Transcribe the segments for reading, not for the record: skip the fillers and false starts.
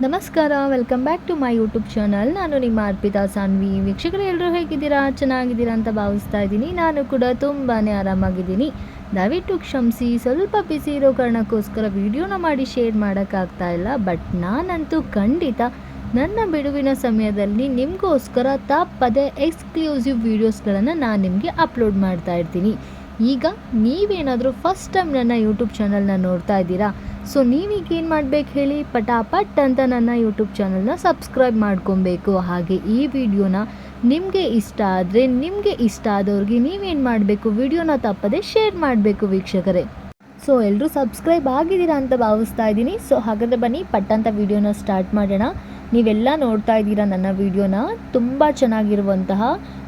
ನಮಸ್ಕಾರ, welcome back to my YouTube channel. ನಾನು ನಿಮ್ಮ ಅರ್ಪಿತಾ ಸಾನ್ವಿ. ವೀಕ್ಷಕರು ಎಲ್ಲರೂ ಹೇಗಿದ್ದೀರಾ? ಚೆನ್ನಾಗಿದ್ದೀರಾ ಅಂತ ಭಾವಿಸ್ತಾ ಇದ್ದೀನಿ. ನಾನು ಕೂಡ ತುಂಬಾ ಆರಾಮಾಗಿದ್ದೀನಿ. ದಯವಿಟ್ಟು ಕ್ಷಮಿಸಿ, ಸ್ವಲ್ಪ ಬಿಸಿ ಇರೋ ಕಾರಣಕ್ಕೋಸ್ಕರ ವಿಡಿಯೋನ ಮಾಡಿ ಶೇರ್ ಮಾಡೋಕ್ಕಾಗ್ತಾ ಇಲ್ಲ. ಬಟ್ ನಾನಂತೂ ಖಂಡಿತ ನನ್ನ ಬಿಡುವಿನ ಸಮಯದಲ್ಲಿ ನಿಮಗೋಸ್ಕರ ತಪ್ಪದೆ ಎಕ್ಸ್ಕ್ಲೂಸಿವ್ ವೀಡಿಯೋಸ್ಗಳನ್ನು ನಾನು ನಿಮಗೆ ಅಪ್ಲೋಡ್ ಮಾಡ್ತಾ ಇರ್ತೀನಿ. ಈಗ ನೀವೇನಾದರೂ ಫಸ್ಟ್ ಟೈಮ್ ನನ್ನ ಯೂಟ್ಯೂಬ್ ಚಾನಲ್ನ ನೋಡ್ತಾ ಇದ್ದೀರಾ, ಸೊ ನೀವೀಗ ಏನು ಮಾಡಬೇಕು ಹೇಳಿ, ಪಟಾಪಟ್ ಅಂತ ನನ್ನ ಯೂಟ್ಯೂಬ್ ಚಾನಲ್ನ ಸಬ್ಸ್ಕ್ರೈಬ್ ಮಾಡ್ಕೊಬೇಕು. ಹಾಗೆ ಈ ವಿಡಿಯೋನ ನಿಮಗೆ ಇಷ್ಟ ಆದರೆ ನಿಮಗೆ ಇಷ್ಟ ಆದವ್ರಿಗೆ ನೀವೇನು ಮಾಡಬೇಕು, ವಿಡಿಯೋನ ತಪ್ಪದೆ ಶೇರ್ ಮಾಡಬೇಕು ವೀಕ್ಷಕರೇ. ಸೊ ಎಲ್ಲರೂ ಸಬ್ಸ್ಕ್ರೈಬ್ ಆಗಿದ್ದೀರಾ ಅಂತ ಭಾವಿಸ್ತಾ ಇದ್ದೀನಿ. ಸೊ ಹಾಗಾದರೆ ಬನ್ನಿ ಪಟ್ಟಂತ ವಿಡಿಯೋನ ಸ್ಟಾರ್ಟ್ ಮಾಡೋಣ. ನೀವೆಲ್ಲ ನೋಡ್ತಾ ಇದ್ದೀರಾ ನನ್ನ ವಿಡಿಯೋನ, ತುಂಬ ಚೆನ್ನಾಗಿರುವಂತಹ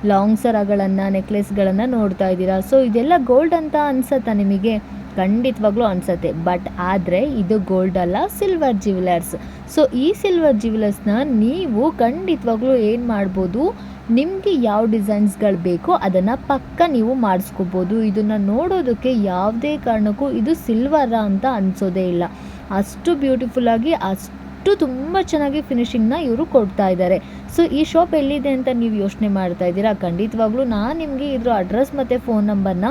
ಲಾಂಗ್ ಸರಗಳನ್ನು, ನೆಕ್ಲೆಸ್ಗಳನ್ನು ನೋಡ್ತಾ ಇದ್ದೀರಾ. ಸೊ ಇದೆಲ್ಲ ಗೋಲ್ಡ್ ಅಂತ ಅನ್ಸುತ್ತಾ ನಿಮಗೆ? ಖಂಡಿತವಾಗ್ಲೂ ಅನಿಸುತ್ತೆ. ಬಟ್ ಆದರೆ ಇದು ಗೋಲ್ಡ್ ಅಲ್ಲ, ಸಿಲ್ವರ್ ಜ್ಯುವೆಲರ್ಸ್. ಸೊ ಈ ಸಿಲ್ವರ್ ಜ್ಯುವೆಲರ್ಸ್ನ ನೀವು ಖಂಡಿತವಾಗ್ಲೂ ಏನು ಮಾಡ್ಬೋದು, ನಿಮಗೆ ಯಾವ ಡಿಸೈನ್ಸ್ಗಳು ಬೇಕೋ ಅದನ್ನು ಪಕ್ಕ ನೀವು ಮಾಡಿಸ್ಕೋಬೋದು. ಇದನ್ನು ನೋಡೋದಕ್ಕೆ ಯಾವುದೇ ಕಾರಣಕ್ಕೂ ಇದು ಸಿಲ್ವರ ಅಂತ ಅನಿಸೋದೇ ಇಲ್ಲ. ಅಷ್ಟು ಬ್ಯೂಟಿಫುಲ್ಲಾಗಿ, ಅಷ್ಟು ತುಂಬ ಚೆನ್ನಾಗಿ ಫಿನಿಶಿಂಗ್ನ ಇವರು ಕೊಡ್ತಾ ಇದ್ದಾರೆ. ಸೊ ಈ ಶಾಪ್ ಎಲ್ಲಿದೆ ಅಂತ ನೀವು ಯೋಚನೆ ಮಾಡ್ತಾ ಇದ್ದೀರಾ? ಖಂಡಿತವಾಗ್ಲೂ ನಾನು ನಿಮಗೆ ಇದ್ರ ಅಡ್ರೆಸ್ ಮತ್ತು ಫೋನ್ ನಂಬರ್ನ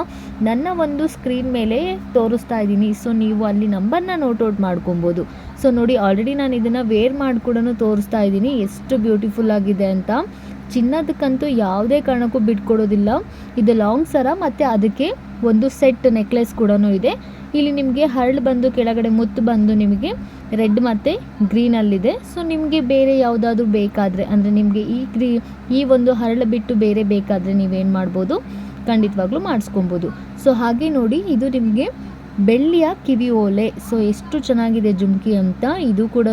ನನ್ನ ಒಂದು ಸ್ಕ್ರೀನ್ ಮೇಲೆ ತೋರಿಸ್ತಾ ಇದ್ದೀನಿ. ಸೊ ನೀವು ಅಲ್ಲಿ ನಂಬರ್ನ ನೋಟ್ ಔಟ್ ಮಾಡ್ಕೊಬೋದು. ಸೊ ನೋಡಿ, ಆಲ್ರೆಡಿ ನಾನು ಇದನ್ನು ವೇರ್ ಮಾಡಿ ಕೂಡ ತೋರಿಸ್ತಾ ಇದ್ದೀನಿ ಎಷ್ಟು ಬ್ಯೂಟಿಫುಲ್ ಆಗಿದೆ ಅಂತ. ಚಿನ್ನದಕ್ಕಂತೂ ಯಾವುದೇ ಕಾರಣಕ್ಕೂ ಬಿಟ್ಕೊಡೋದಿಲ್ಲ. ಇದು ಲಾಂಗ್ ಸರ ಮತ್ತು ಅದಕ್ಕೆ ಒಂದು ಸೆಟ್ ನೆಕ್ಲೆಸ್ ಕೂಡ ಇದೆ. ಇಲ್ಲಿ ನಿಮಗೆ ಹರಳು ಬಂದು ಕೆಳಗಡೆ ಮುತ್ತು ಬಂದು ನಿಮಗೆ ರೆಡ್ ಮತ್ತು ಗ್ರೀನಲ್ಲಿದೆ. ಸೊ ನಿಮಗೆ ಬೇರೆ ಯಾವುದಾದ್ರೂ ಬೇಕಾದರೆ, ಅಂದರೆ ನಿಮಗೆ ಈ ಒಂದು ಹರಳು ಬಿಟ್ಟು ಬೇರೆ ಬೇಕಾದರೆ ನೀವೇನು ಮಾಡ್ಬೋದು, ಖಂಡಿತವಾಗ್ಲೂ ಮಾಡಿಸ್ಕೊಬೋದು. ಸೊ ಹಾಗೆ ನೋಡಿ, ಇದು ನಿಮಗೆ ಬೆಳ್ಳಿಯ ಕಿವಿ ಓಲೆ. ಸೊ ಎಷ್ಟು ಚೆನ್ನಾಗಿದೆ ಜುಮ್ಕಿ ಅಂತ. ಇದು ಕೂಡ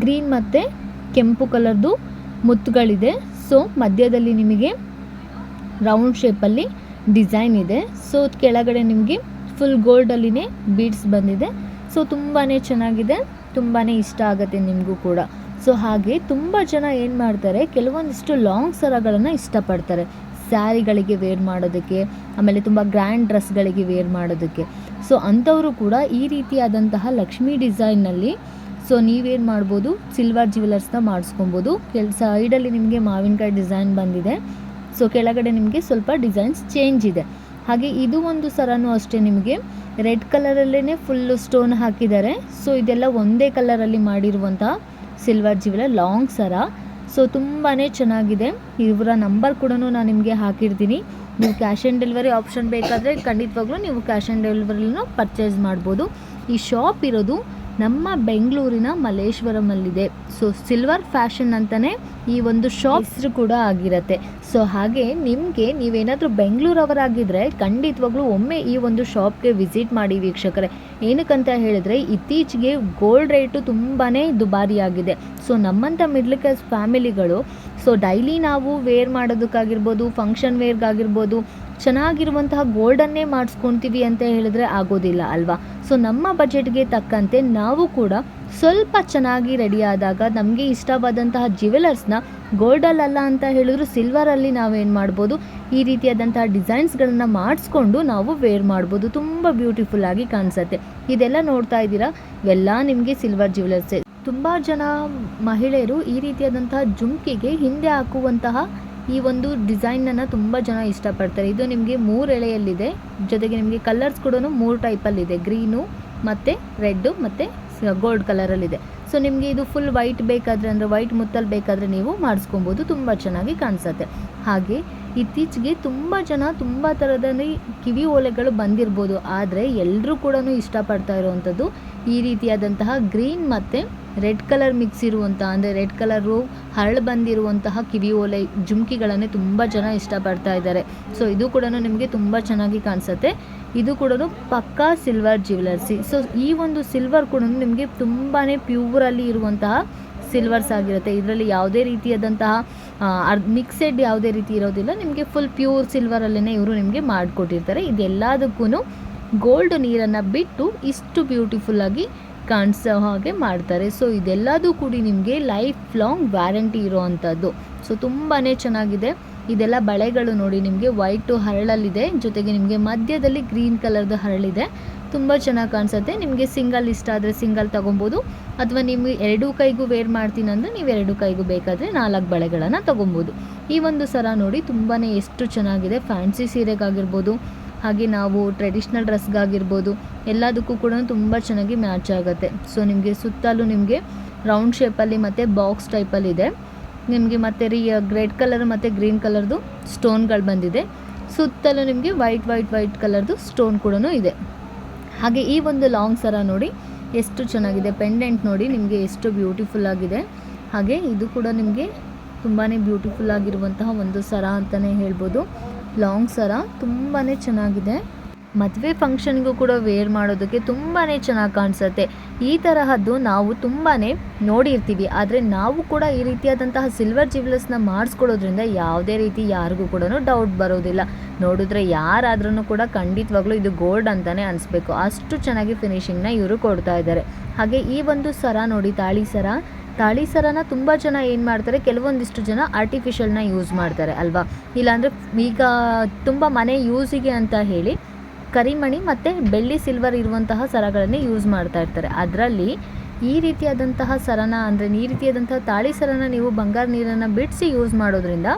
ಗ್ರೀನ್ ಮತ್ತು ಕೆಂಪು ಕಲರ್ದು ಮುತ್ತುಗಳಿದೆ. ಸೊ ಮಧ್ಯದಲ್ಲಿ ನಿಮಗೆ ರೌಂಡ್ ಶೇಪಲ್ಲಿ ಡಿಸೈನ್ ಇದೆ. ಸೊ ಕೆಳಗಡೆ ನಿಮಗೆ ಫುಲ್ ಗೋಲ್ಡಲ್ಲಿನೇ ಬೀಡ್ಸ್ ಬಂದಿದೆ. ಸೊ ತುಂಬಾ ಚೆನ್ನಾಗಿದೆ, ತುಂಬಾ ಇಷ್ಟ ಆಗುತ್ತೆ ನಿಮಗೂ ಕೂಡ. ಸೊ ಹಾಗೆ ತುಂಬ ಜನ ಏನು ಮಾಡ್ತಾರೆ, ಕೆಲವೊಂದಿಷ್ಟು ಲಾಂಗ್ ಸರಗಳನ್ನು ಇಷ್ಟಪಡ್ತಾರೆ ಸ್ಯಾರಿಗಳಿಗೆ ವೇರ್ ಮಾಡೋದಕ್ಕೆ, ಆಮೇಲೆ ತುಂಬ ಗ್ರ್ಯಾಂಡ್ ಡ್ರೆಸ್ಗಳಿಗೆ ವೇರ್ ಮಾಡೋದಕ್ಕೆ. ಸೊ ಅಂಥವರು ಕೂಡ ಈ ರೀತಿಯಾದಂತಹ ಲಕ್ಷ್ಮೀ ಡಿಸೈನ್ನಲ್ಲಿ ಸೊ ನೀವೇನು ಮಾಡ್ಬೋದು, ಸಿಲ್ವರ್ ಜ್ಯುವೆಲರ್ಸ್ನ ಮಾಡಿಸ್ಕೊಬೋದು. ಸೈಡಲ್ಲಿ ನಿಮಗೆ ಮಾವಿನಕಾಯಿ ಡಿಸೈನ್ ಬಂದಿದೆ. ಸೊ ಕೆಳಗಡೆ ನಿಮಗೆ ಸ್ವಲ್ಪ ಡಿಸೈನ್ಸ್ ಚೇಂಜ್ ಇದೆ. ಹಾಗೆ ಇದು ಒಂದು ಸರನೂ ಅಷ್ಟೇ, ನಿಮಗೆ ರೆಡ್ ಕಲರಲ್ಲೇ ಫುಲ್ಲು ಸ್ಟೋನ್ ಹಾಕಿದ್ದಾರೆ. ಸೊ ಇದೆಲ್ಲ ಒಂದೇ ಕಲರಲ್ಲಿ ಮಾಡಿರುವಂತಹ ಸಿಲ್ವರ್ ಜ್ಯುವೆಲರ್ ಲಾಂಗ್ ಸರ. ಸೊ ತುಂಬಾ ಚೆನ್ನಾಗಿದೆ. ಇವರ ನಂಬರ್ ಕೂಡ ನಾನು ನಿಮಗೆ ಹಾಕಿರ್ತೀನಿ. ನೀವು ಕ್ಯಾಶ್ ಆನ್ ಡೆಲಿವರಿ ಆಪ್ಷನ್ ಬೇಕಾದರೆ ಖಂಡಿತವಾಗ್ಲೂ ನೀವು ಕ್ಯಾಶ್ ಆನ್ ಡೆಲಿವರಿನೂ ಪರ್ಚೇಸ್ ಮಾಡ್ಬೋದು. ಈ ಶಾಪ್ ಇರೋದು ನಮ್ಮ ಬೆಂಗಳೂರಿನ ಮಲ್ಲೇಶ್ವರಮಲ್ಲಿದೆ. ಸೊ ಸಿಲ್ವರ್ ಫ್ಯಾಷನ್ ಅಂತಲೇ ಈ ಒಂದು ಶಾಪ್ ಹೆಸರು ಕೂಡ ಆಗಿರುತ್ತೆ. ಸೊ ಹಾಗೆ ನೀವೇನಾದರೂ ಬೆಂಗಳೂರವರಾಗಿದ್ದರೆ ಖಂಡಿತವಾಗ್ಲೂ ಒಮ್ಮೆ ಈ ಒಂದು ಶಾಪ್ಗೆ ವಿಸಿಟ್ ಮಾಡಿ ವೀಕ್ಷಕರೇ. ಏನಕ್ಕಂತ ಹೇಳಿದ್ರೆ, ಇತ್ತೀಚೆಗೆ ಗೋಲ್ಡ್ ರೇಟು ತುಂಬಾ ದುಬಾರಿಯಾಗಿದೆ. ಸೊ ನಮ್ಮಂಥ ಮಿಡ್ಲ್ ಕ್ಲಾಸ್ ಫ್ಯಾಮಿಲಿಗಳು ಸೊ ಡೈಲಿ ನಾವು ವೇರ್ ಮಾಡೋದಕ್ಕಾಗಿರ್ಬೋದು, ಫಂಕ್ಷನ್ ವೇರ್ಗಾಗಿರ್ಬೋದು, ಚೆನ್ನಾಗಿರುವಂತಹ ಗೋಲ್ಡನ್ನೇ ಮಾಡಿಸ್ಕೊತೀವಿ ಅಂತ ಹೇಳಿದ್ರೆ ಆಗೋದಿಲ್ಲ ಅಲ್ವಾ. ಸೊ ನಮ್ಮ ಬಜೆಟ್ಗೆ ತಕ್ಕಂತೆ ನಾವು ಕೂಡ ಸ್ವಲ್ಪ ಚೆನ್ನಾಗಿ ರೆಡಿ ಆದಾಗ ನಮಗೆ ಇಷ್ಟವಾದಂತಹ ಜ್ಯುವೆಲರ್ಸ್ನ ಗೋಲ್ಡಲ್ಲ ಅಂತ ಹೇಳಿದ್ರು ಸಿಲ್ವರಲ್ಲಿ ನಾವೇನು ಮಾಡ್ಬೋದು, ಈ ರೀತಿಯಾದಂತಹ ಡಿಸೈನ್ಸ್ಗಳನ್ನು ಮಾಡಿಸ್ಕೊಂಡು ನಾವು ವೇರ್ ಮಾಡ್ಬೋದು. ತುಂಬ ಬ್ಯೂಟಿಫುಲ್ ಆಗಿ ಕಾಣಿಸುತ್ತೆ. ಇದೆಲ್ಲ ನೋಡ್ತಾ ಇದ್ದೀರಾ, ಇವೆಲ್ಲ ನಿಮಗೆ ಸಿಲ್ವರ್ ಜ್ಯುವೆಲರ್ಸೇ. ತುಂಬ ಜನ ಮಹಿಳೆಯರು ಈ ರೀತಿಯಾದಂತಹ ಜುಮ್ಕಿಗೆ ಹಿಂದೆ ಹಾಕುವಂತಹ ಈ ಒಂದು ಡಿಸೈನನ್ನು ತುಂಬ ಜನ ಇಷ್ಟಪಡ್ತಾರೆ. ಇದು ನಿಮಗೆ 3 ಎಳೆಯಲ್ಲಿದೆ. ಜೊತೆಗೆ ನಿಮಗೆ ಕಲರ್ಸ್ ಕೂಡ 3 ಟೈಪಲ್ಲಿದೆ, ಗ್ರೀನು ಮತ್ತು ರೆಡ್ಡು ಮತ್ತು ಗೋಲ್ಡ್ ಕಲರಲ್ಲಿದೆ. ಸೊ ನಿಮಗೆ ಇದು ಫುಲ್ ವೈಟ್ ಬೇಕಾದರೆ, ಅಂದರೆ ವೈಟ್ ಮುತ್ತಲ್ಲಿ ಬೇಕಾದರೆ ನೀವು ಮಾಡಿಸ್ಕೊಬೋದು. ತುಂಬ ಚೆನ್ನಾಗಿ ಕಾಣಿಸುತ್ತೆ. ಹಾಗೆ ಇತ್ತೀಚೆಗೆ ತುಂಬ ಜನ ತುಂಬ ಥರದಲ್ಲಿ ಕಿವಿ ಓಲೆಗಳು ಬಂದಿರ್ಬೋದು, ಆದರೆ ಎಲ್ಲರೂ ಕೂಡ ಇಷ್ಟಪಡ್ತಾ ಇರುವಂಥದ್ದು ಈ ರೀತಿಯಾದಂತಹ ಗ್ರೀನ್ ಮತ್ತು ರೆಡ್ ಕಲರ್ ಮಿಕ್ಸ್ ಇರುವಂಥ, ಅಂದರೆ ರೆಡ್ ಕಲರು ಹರಳು ಬಂದಿರುವಂತಹ ಕಿವಿ ಓಲೆ ಜುಮ್ಕಿಗಳನ್ನೇ ತುಂಬ ಜನ ಇಷ್ಟಪಡ್ತಾ ಇದ್ದಾರೆ. ಸೊ ಇದು ಕೂಡ ನಿಮಗೆ ತುಂಬ ಚೆನ್ನಾಗಿ ಕಾಣಿಸುತ್ತೆ. ಇದು ಕೂಡ ಪಕ್ಕಾ ಸಿಲ್ವರ್ ಜ್ಯುವೆಲರ್ಸಿ. ಸೊ ಈ ಒಂದು ಸಿಲ್ವರ್ ಕೂಡ ನಿಮಗೆ ತುಂಬಾ ಪ್ಯೂರಲ್ಲಿ ಇರುವಂತಹ ಸಿಲ್ವರ್ಸ್ ಆಗಿರುತ್ತೆ. ಇದರಲ್ಲಿ ಯಾವುದೇ ರೀತಿಯಾದಂತಹ ಮಿಕ್ಸೆಡ್ ಯಾವುದೇ ರೀತಿ ಇರೋದಿಲ್ಲ. ನಿಮಗೆ ಫುಲ್ ಪ್ಯೂರ್ ಸಿಲ್ವರಲ್ಲೇ ಇವರು ನಿಮಗೆ ಮಾಡಿಕೊಟ್ಟಿರ್ತಾರೆ. ಇದೆಲ್ಲದಕ್ಕೂ ಗೋಲ್ಡ್ ನೀರನ್ನು ಬಿಟ್ಟು ಇಷ್ಟು ಬ್ಯೂಟಿಫುಲ್ಲಾಗಿ ಕಾಣಿಸೋ ಹಾಗೆ ಮಾಡ್ತಾರೆ. ಸೊ ಇದೆಲ್ಲದೂ ಕೂಡಿ ನಿಮಗೆ ಲೈಫ್ ಲಾಂಗ್ ವ್ಯಾರಂಟಿ ಇರೋವಂಥದ್ದು. ಸೊ ತುಂಬಾ ಚೆನ್ನಾಗಿದೆ. ಇದೆಲ್ಲ ಬಳೆಗಳು ನೋಡಿ, ನಿಮಗೆ ವೈಟು ಹರಳಲ್ಲಿದೆ, ಜೊತೆಗೆ ನಿಮಗೆ ಮಧ್ಯದಲ್ಲಿ ಗ್ರೀನ್ ಕಲರ್ದು ಹರಳಿದೆ ತುಂಬ ಚೆನ್ನಾಗಿ ಕಾಣಿಸುತ್ತೆ. ನಿಮಗೆ ಸಿಂಗಲ್ ಇಷ್ಟ ಆದರೆ ಸಿಂಗಲ್ ತೊಗೊಬೋದು, ಅಥವಾ ನಿಮಗೆ ಎರಡೂ ಕೈಗೂ ವೇರ್ ಮಾಡ್ತೀನಿ ಅಂದರೆ ನೀವು ಎರಡೂ ಕೈಗೂ ಬೇಕಾದರೆ 4 ಬಳೆಗಳನ್ನು ತೊಗೊಬೋದು. ಈ ಒಂದು ಸರ ನೋಡಿ ತುಂಬಾ ಎಷ್ಟು ಚೆನ್ನಾಗಿದೆ. ಫ್ಯಾನ್ಸಿ ಸೀರೆಗಾಗಿರ್ಬೋದು, ಹಾಗೆ ನಾವು ಟ್ರೆಡಿಷ್ನಲ್ ಡ್ರೆಸ್ಗಾಗಿರ್ಬೋದು, ಎಲ್ಲದಕ್ಕೂ ಕೂಡ ತುಂಬ ಚೆನ್ನಾಗಿ ಮ್ಯಾಚ್ ಆಗುತ್ತೆ. ಸೊ ನಿಮಗೆ ಸುತ್ತಲೂ ನಿಮಗೆ ರೌಂಡ್ ಶೇಪಲ್ಲಿ ಮತ್ತು ಬಾಕ್ಸ್ ಟೈಪಲ್ಲಿದೆ. ನಿಮಗೆ ಮತ್ತೆ ರೆಡ್ ಕಲರ್ ಮತ್ತು ಗ್ರೀನ್ ಕಲರ್ದು ಸ್ಟೋನ್ಗಳು ಬಂದಿದೆ. ಸುತ್ತಲೂ ನಿಮಗೆ ವೈಟ್ ಕಲರ್ದು ಸ್ಟೋನ್ ಕೂಡ ಇದೆ. ಹಾಗೆ ಈ ಒಂದು ಲಾಂಗ್ ಸರ ನೋಡಿ ಎಷ್ಟು ಚೆನ್ನಾಗಿದೆ. ಪೆಂಡೆಂಟ್ ನೋಡಿ ನಿಮಗೆ ಎಷ್ಟು ಬ್ಯೂಟಿಫುಲ್ ಆಗಿದೆ. ಹಾಗೆ ಇದು ಕೂಡ ನಿಮಗೆ ತುಂಬಾ ಬ್ಯೂಟಿಫುಲ್ ಆಗಿರುವಂತಹ ಒಂದು ಸರ ಅಂತಲೇ ಹೇಳ್ಬೋದು. ಲಾಂಗ್ ಸರ ತುಂಬಾ ಚೆನ್ನಾಗಿದೆ. ಮದುವೆ ಫಂಕ್ಷನ್ಗೂ ಕೂಡ ವೇರ್ ಮಾಡೋದಕ್ಕೆ ತುಂಬಾ ಚೆನ್ನಾಗಿ ಕಾಣಿಸುತ್ತೆ. ಈ ತರಹದ್ದು ನಾವು ತುಂಬಾ ನೋಡಿರ್ತೀವಿ, ಆದರೆ ನಾವು ಕೂಡ ಈ ರೀತಿಯಾದಂತಹ ಸಿಲ್ವರ್ ಜ್ಯುವೆಲರ್ಸ್ನ ಮಾಡಿಸ್ಕೊಳ್ಳೋದ್ರಿಂದ ಯಾವುದೇ ರೀತಿ ಯಾರಿಗೂ ಕೂಡ ಡೌಟ್ ಬರೋದಿಲ್ಲ. ನೋಡಿದ್ರೆ ಯಾರಾದ್ರೂ ಕೂಡ ಖಂಡಿತವಾಗ್ಲೂ ಇದು ಗೋಲ್ಡ್ ಅಂತಲೇ ಅನಿಸ್ಬೇಕು, ಅಷ್ಟು ಚೆನ್ನಾಗಿ ಫಿನಿಶಿಂಗ್ನ ಇವರು ಕೊಡ್ತಾ ಇದ್ದಾರೆ. ಹಾಗೆ ಈ ಒಂದು ಸರ ನೋಡಿ, ತಾಳಿ ಸರನ ತುಂಬ ಜನ ಏನು ಮಾಡ್ತಾರೆ, ಕೆಲವೊಂದಿಷ್ಟು ಜನ ಆರ್ಟಿಫಿಷಿಯಲ್ನ ಯೂಸ್ ಮಾಡ್ತಾರೆ ಅಲ್ವಾ. ಇಲ್ಲಾಂದರೆ ಈಗ ತುಂಬ ಮನೆ ಯೂಸಿಗೆ ಅಂತ ಹೇಳಿ ಕರಿಮಣಿ ಮತ್ತು ಬೆಳ್ಳಿ ಸಿಲ್ವರ್ ಇರುವಂತಹ ಸರಗಳನ್ನೇ ಯೂಸ್ ಮಾಡ್ತಾ ಇರ್ತಾರೆ. ಅದರಲ್ಲಿ ಈ ರೀತಿಯಾದಂತಹ ಸರನ ಅಂದರೆ ಈ ರೀತಿಯಾದಂತಹ ತಾಳಿ ಸರನ ನೀವು ಬಂಗಾರ ನೀರನ್ನು ಬಿಡಿಸಿ ಯೂಸ್ ಮಾಡೋದ್ರಿಂದ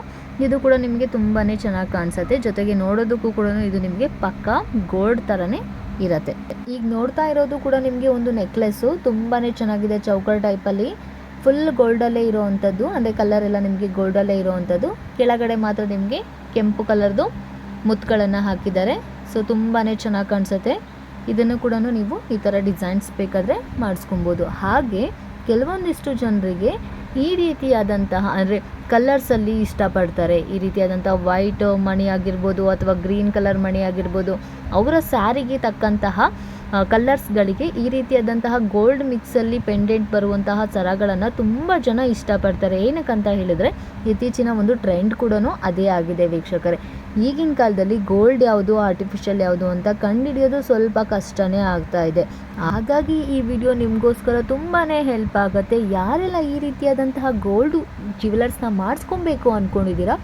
ಇದು ಕೂಡ ನಿಮಗೆ ತುಂಬಾ ಚೆನ್ನಾಗಿ ಕಾಣಿಸುತ್ತೆ. ಜೊತೆಗೆ ನೋಡೋದಕ್ಕೂ ಕೂಡ ಇದು ನಿಮಗೆ ಪಕ್ಕಾ ಗೋಲ್ಡ್ ಥರನೇ ಇರುತ್ತೆ. ಈಗ ನೋಡ್ತಾ ಇರೋದು ಕೂಡ ನಿಮಗೆ ಒಂದು ನೆಕ್ಲೆಸ್ಸು ತುಂಬಾ ಚೆನ್ನಾಗಿದೆ. ಚೌಕರ್ ಟೈಪಲ್ಲಿ ಫುಲ್ ಗೋಲ್ಡಲ್ಲೇ ಇರೋವಂಥದ್ದು, ಅಂದರೆ ಕಲರ್ ಎಲ್ಲ ನಿಮಗೆ ಗೋಲ್ಡಲ್ಲೇ ಇರೋವಂಥದ್ದು. ಕೆಳಗಡೆ ಮಾತ್ರ ನಿಮಗೆ ಕೆಂಪು ಕಲರ್ದು ಮುತ್ತುಗಳನ್ನು ಹಾಕಿದ್ದಾರೆ. ಸೊ ತುಂಬಾ ಚೆನ್ನಾಗಿ ಕಾಣಿಸುತ್ತೆ. ಇದನ್ನು ಕೂಡ ನೀವು ಈ ಥರ ಡಿಸೈನ್ಸ್ ಬೇಕಾದರೆ ಮಾಡಿಸ್ಕೊಬೋದು. ಹಾಗೆ ಕೆಲವೊಂದಿಷ್ಟು ಜನರಿಗೆ ಈ ರೀತಿಯಾದಂತಹ ಅಂದರೆ ಕಲರ್ಸಲ್ಲಿ ಇಷ್ಟಪಡ್ತಾರೆ. ಈ ರೀತಿಯಾದಂಥ ವೈಟ್ ಮಣಿ ಆಗಿರ್ಬೋದು ಅಥವಾ ಗ್ರೀನ್ ಕಲರ್ ಮಣಿ ಆಗಿರ್ಬೋದು, ಅವರ ಸ್ಯಾರಿಗೆ ತಕ್ಕಂತಹ ಕಲರ್ಸ್ಗಳಿಗೆ ಈ ರೀತಿಯಾದಂತಹ ಗೋಲ್ಡ್ ಮಿಕ್ಸಲ್ಲಿ ಪೆಂಡೆಂಟ್ ಬರುವಂತಹ ಸರಗಳನ್ನು ತುಂಬ ಜನ ಇಷ್ಟಪಡ್ತಾರೆ. ಏನಕ್ಕಂತ ಹೇಳಿದರೆ ಇತ್ತೀಚಿನ ಒಂದು ಟ್ರೆಂಡ್ ಕೂಡ ಅದೇ ಆಗಿದೆ ವೀಕ್ಷಕರೇ. ಈಗಿನ ಕಾಲದಲ್ಲಿ ಗೋಲ್ಡ್ ಯಾವುದು ಆರ್ಟಿಫಿಷಿಯಲ್ ಯಾವುದು ಅಂತ ಕಂಡುಹಿಡಿಯೋದು ಸ್ವಲ್ಪ ಕಷ್ಟನೇ ಆಗ್ತಾ ಇದೆ. ಹಾಗಾಗಿ ಈ ವಿಡಿಯೋ ನಿಮಗೋಸ್ಕರ ತುಂಬಾ ಹೆಲ್ಪ್ ಆಗುತ್ತೆ. ಯಾರೆಲ್ಲ ಈ ರೀತಿಯಾದಂತಹ ಗೋಲ್ಡ್ ಜ್ಯುವೆಲರ್ಸ್ನ ಮಾಡಿಸ್ಕೊಬೇಕು ಅಂದ್ಕೊಂಡಿದ್ದೀರಾ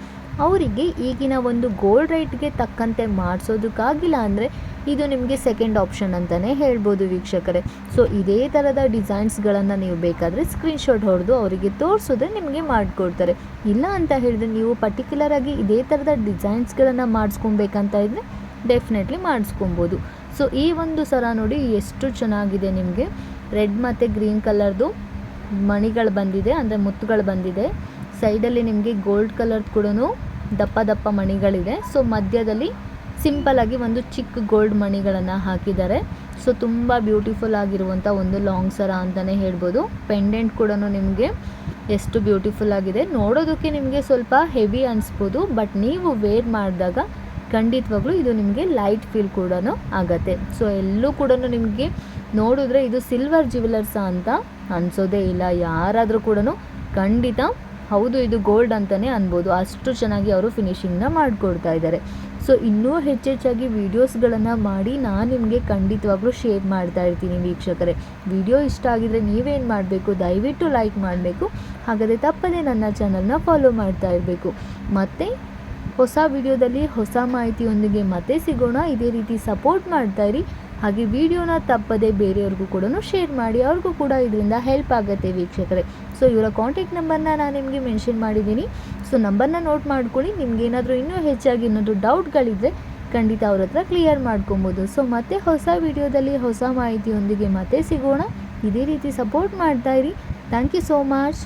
ಅವರಿಗೆ ಈಗಿನ ಒಂದು ಗೋಲ್ಡ್ ರೇಟ್ಗೆ ತಕ್ಕಂತೆ ಮಾಡಿಸೋದಕ್ಕಾಗಿಲ್ಲ ಅಂದರೆ ಇದು ನಿಮಗೆ ಸೆಕೆಂಡ್ ಆಪ್ಷನ್ ಅಂತಲೇ ಹೇಳ್ಬೋದು ವೀಕ್ಷಕರೇ. ಸೊ ಇದೇ ಥರದ ಡಿಸೈನ್ಸ್ಗಳನ್ನು ನೀವು ಬೇಕಾದರೆ ಸ್ಕ್ರೀನ್ಶಾಟ್ ಹೊಡೆದು ಅವರಿಗೆ ತೋರಿಸಿದ್ರೆ ನಿಮಗೆ ಮಾಡಿಕೊಡ್ತಾರೆ. ಇಲ್ಲ ಅಂತ ಹೇಳಿದ್ರೆ ನೀವು ಪರ್ಟಿಕ್ಯುಲರಾಗಿ ಇದೇ ಥರದ ಡಿಸೈನ್ಸ್ಗಳನ್ನು ಮಾಡಿಸ್ಕೊಬೇಕಂತ ಇದ್ದರೆ ಡೆಫಿನೆಟ್ಲಿ ಮಾಡಿಸ್ಕೊಬೋದು. ಸೊ ಈ ಒಂದು ಸರ ನೋಡಿ ಎಷ್ಟು ಚೆನ್ನಾಗಿದೆ. ನಿಮಗೆ ರೆಡ್ ಮತ್ತು ಗ್ರೀನ್ ಕಲರ್ದು ಮಣಿಗಳು ಬಂದಿದೆ, ಅಂದರೆ ಮುತ್ತುಗಳು ಬಂದಿದೆ. ಸೈಡಲ್ಲಿ ನಿಮಗೆ ಗೋಲ್ಡ್ ಕಲರ್ ಕೂಡ ದಪ್ಪ ಮಣಿಗಳಿದೆ. ಸೊ ಮಧ್ಯದಲ್ಲಿ ಸಿಂಪಲ್ಲಾಗಿ ಒಂದು ಚಿಕ್ಕ ಗೋಲ್ಡ್ ಮಣಿಗಳನ್ನು ಹಾಕಿದ್ದಾರೆ. ಸೊ ತುಂಬ ಬ್ಯೂಟಿಫುಲ್ ಆಗಿರುವಂಥ ಒಂದು ಲಾಂಗ್ ಸರ ಅಂತಲೇ ಹೇಳ್ಬೋದು. ಪೆಂಡೆಂಟ್ ಕೂಡ ನಿಮಗೆ ಎಷ್ಟು ಬ್ಯೂಟಿಫುಲ್ ಆಗಿದೆ. ನೋಡೋದಕ್ಕೆ ನಿಮಗೆ ಸ್ವಲ್ಪ ಹೆವಿ ಅನಿಸ್ಬೋದು, ಬಟ್ ನೀವು ವೇರ್ ಮಾಡಿದಾಗ ಖಂಡಿತವಾಗ್ಲೂ ಇದು ನಿಮಗೆ ಲೈಟ್ ಫೀಲ್ ಕೂಡ ಆಗುತ್ತೆ. ಸೊ ಎಲ್ಲೂ ಕೂಡ ನಿಮಗೆ ನೋಡಿದ್ರೆ ಇದು ಸಿಲ್ವರ್ ಜ್ಯುವೆಲರ್ಸ ಅಂತ ಅನಿಸೋದೇ ಇಲ್ಲ. ಯಾರಾದರೂ ಕೂಡ ಖಂಡಿತ ಹೌದು ಇದು ಗೋಲ್ಡ್ ಅಂತಲೇ ಅನ್ಬೋದು, ಅಷ್ಟು ಚೆನ್ನಾಗಿ ಅವರು ಫಿನಿಶಿಂಗ್ನ ಮಾಡಿಕೊಡ್ತಾ ಇದ್ದಾರೆ. ಸೊ ಇನ್ನೂ ಹೆಚ್ಚೆಚ್ಚಾಗಿ ವೀಡಿಯೋಸ್ಗಳನ್ನು ಮಾಡಿ ನಾನು ನಿಮಗೆ ಖಂಡಿತವಾಗ್ಲೂ ಶೇರ್ ಮಾಡ್ತಾ ಇರ್ತೀನಿ ವೀಕ್ಷಕರೇ. ವಿಡಿಯೋ ಇಷ್ಟ ಆಗಿದರೆ ನೀವೇನು ಮಾಡಬೇಕು, ದಯವಿಟ್ಟು ಲೈಕ್ ಮಾಡಬೇಕು. ಹಾಗಾದರೆ ತಪ್ಪದೇ ನನ್ನ ಚಾನಲ್ನ ಫಾಲೋ ಮಾಡ್ತಾ ಇರಬೇಕು. ಮತ್ತು ಹೊಸ ವಿಡಿಯೋದಲ್ಲಿ ಹೊಸ ಮಾಹಿತಿಯೊಂದಿಗೆ ಮತ್ತೆ ಸಿಗೋಣ. ಇದೇ ರೀತಿ ಸಪೋರ್ಟ್ ಮಾಡ್ತಾಯಿರಿ. ಹಾಗೆ ವಿಡಿಯೋನ ತಪ್ಪದೆ ಬೇರೆಯವ್ರಿಗೂ ಕೂಡ ಶೇರ್ ಮಾಡಿ, ಅವ್ರಿಗೂ ಕೂಡ ಇದರಿಂದ ಹೆಲ್ಪ್ ಆಗುತ್ತೆ ವೀಕ್ಷಕರೇ. ಸೊ ಇವರ ಕಾಂಟ್ಯಾಕ್ಟ್ ನಂಬರ್ನ ನಾನು ನಿಮಗೆ ಮೆನ್ಷನ್ ಮಾಡಿದ್ದೀನಿ. ಸೊ ನಂಬರ್ನ ನೋಟ್ ಮಾಡ್ಕೊಳ್ಳಿ. ನಿಮಗೇನಾದರೂ ಇನ್ನೂ ಹೆಚ್ಚಾಗಿ ಏನಾದರೂ ಡೌಟ್ಗಳಿದ್ದರೆ ಖಂಡಿತ ಅವ್ರ ಹತ್ರ ಕ್ಲಿಯರ್ ಮಾಡ್ಕೊಬೋದು. ಸೊ ಮತ್ತೆ ಹೊಸ ವಿಡಿಯೋದಲ್ಲಿ ಹೊಸ ಮಾಹಿತಿಯೊಂದಿಗೆ ಮತ್ತೆ ಸಿಗೋಣ. ಇದೇ ರೀತಿ ಸಪೋರ್ಟ್ ಮಾಡ್ತಾಯಿರಿ. Thank you so much.